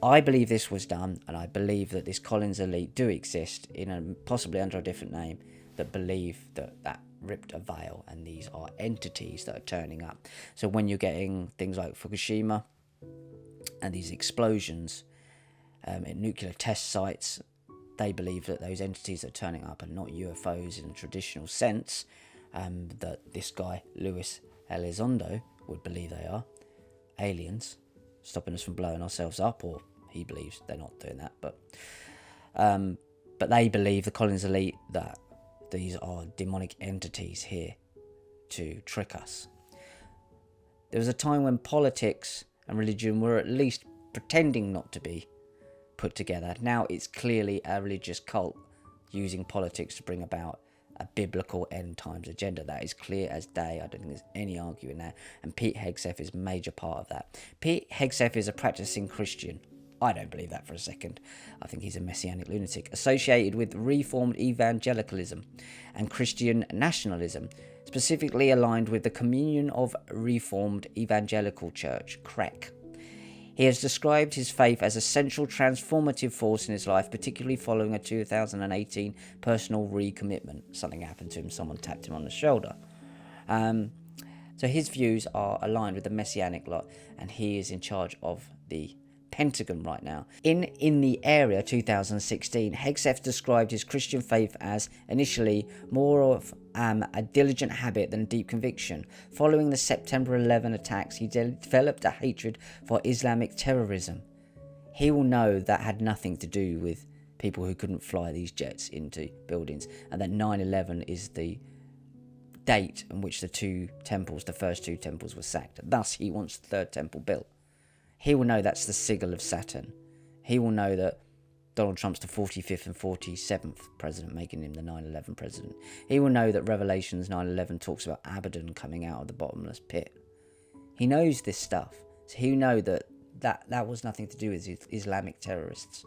I believe this was done, and I believe that this Collins elite do exist possibly under a different name, that believe that ripped a veil, and these are entities that are turning up. So when you're getting things like Fukushima and these explosions in nuclear test sites, they believe that those entities that are turning up are not UFOs in a traditional sense, that this guy, Luis Elizondo, would believe they are aliens stopping us from blowing ourselves up, or he believes they're not doing that, but they believe, the Collins elite, that these are demonic entities here to trick us. There was a time when politics and religion were at least pretending not to be put together. Now it's clearly a religious cult using politics to bring about a biblical end times agenda. That is clear as day. I don't think there's any arguing there. And Pete Hegseth is a major part of that. Pete Hegseth is a practicing Christian. I don't believe that for a second. I think he's a messianic lunatic associated with Reformed evangelicalism and Christian nationalism, specifically aligned with the Communion of Reformed Evangelical Church, CREC. He has described his faith as a central transformative force in his life, particularly following a 2018 personal recommitment. Something happened to him, someone tapped him on the shoulder. So his views are aligned with the messianic lot, and he is in charge of the Pentagon right now. In the area 2016, Hegseth described his Christian faith as initially more of a diligent habit than deep conviction. Following the September 11 attacks, he developed a hatred for Islamic terrorism. He will know that had nothing to do with people who couldn't fly these jets into buildings, and that 9/11 is the date in which the first two temples were sacked. Thus, he wants the third temple built. He will know that's the sigil of Saturn. He will know that Donald Trump's the 45th and 47th president, making him the 9/11 president. He will know that Revelations 9/11 talks about Abaddon coming out of the bottomless pit. He knows this stuff. So he will know that was nothing to do with Islamic terrorists.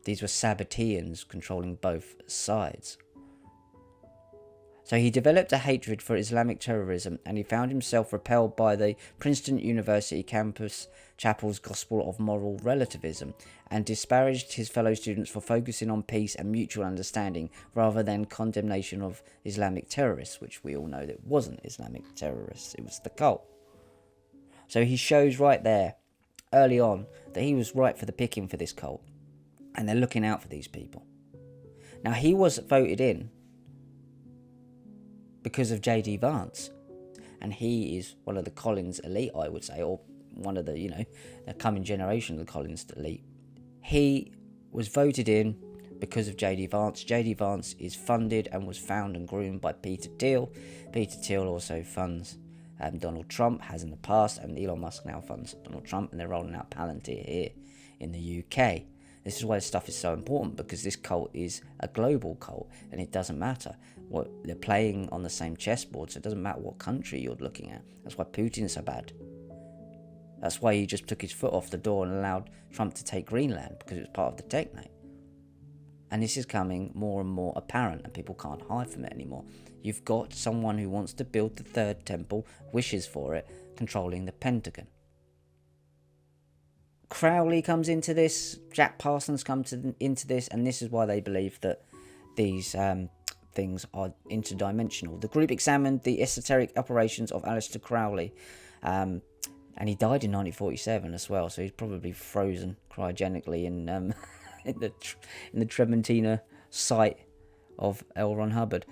These were Sabbateans controlling both sides. So he developed a hatred for Islamic terrorism, and he found himself repelled by the Princeton University campus chapel's gospel of moral relativism, and disparaged his fellow students for focusing on peace and mutual understanding rather than condemnation of Islamic terrorists, which we all know that wasn't Islamic terrorists, it was the cult. So he shows right there, early on, that he was right for the picking for this cult, and they're looking out for these people. Now, he was voted in because of J.D. Vance, and he is one of the Collins elite, I would say, or one of the, the coming generation of the Collins elite. He was voted in because of J.D. Vance. J.D. Vance is funded and was found and groomed by Peter Thiel. Peter Thiel also funds Donald Trump, has in the past, and Elon Musk now funds Donald Trump, and they're rolling out Palantir here in the UK. This is why this stuff is so important, because this cult is a global cult, and it doesn't matter what they're playing on the same chessboard, so it doesn't matter what country you're looking at. That's why Putin's so bad. That's why he just took his foot off the door and allowed Trump to take Greenland, because it was part of the technate. And this is coming more and more apparent, and people can't hide from it anymore. You've got someone who wants to build the third temple, wishes for it, controlling the Pentagon. Crowley comes into this, Jack Parsons comes into this, and this is why they believe that these things are interdimensional. The group examined the esoteric operations of Aleister Crowley, and he died in 1947 as well, so he's probably frozen cryogenically in the Trementina site of L. Ron Hubbard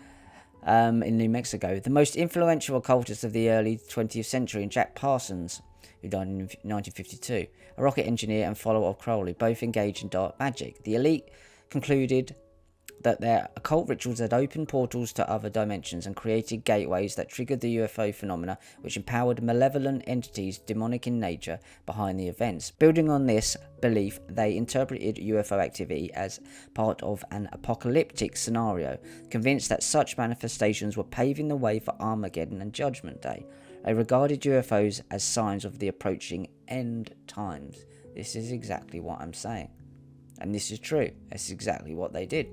in New Mexico. The most influential occultist of the early 20th century, and Jack Parsons, who died in 1952, a rocket engineer and follower of Crowley, both engaged in dark magic. The elite concluded that their occult rituals had opened portals to other dimensions and created gateways that triggered the UFO phenomena, which empowered malevolent entities, demonic in nature, behind the events. Building on this belief, they interpreted UFO activity as part of an apocalyptic scenario, convinced that such manifestations were paving the way for Armageddon and Judgment Day. They regarded UFOs as signs of the approaching end times. This is exactly what I'm saying. And this is true. This is exactly what they did.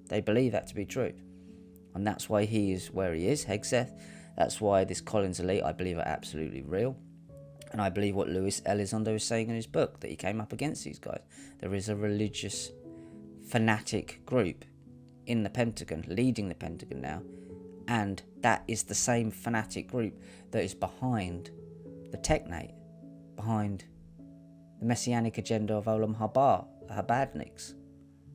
They believe that to be true. And that's why he is where he is, Hegseth. That's why this Collins elite, I believe, are absolutely real. And I believe what Luis Elizondo is saying in his book, that he came up against these guys. There is a religious fanatic group in the Pentagon, leading the Pentagon now, and that is the same fanatic group that is behind the Technate, behind the messianic agenda of Olam Habadniks.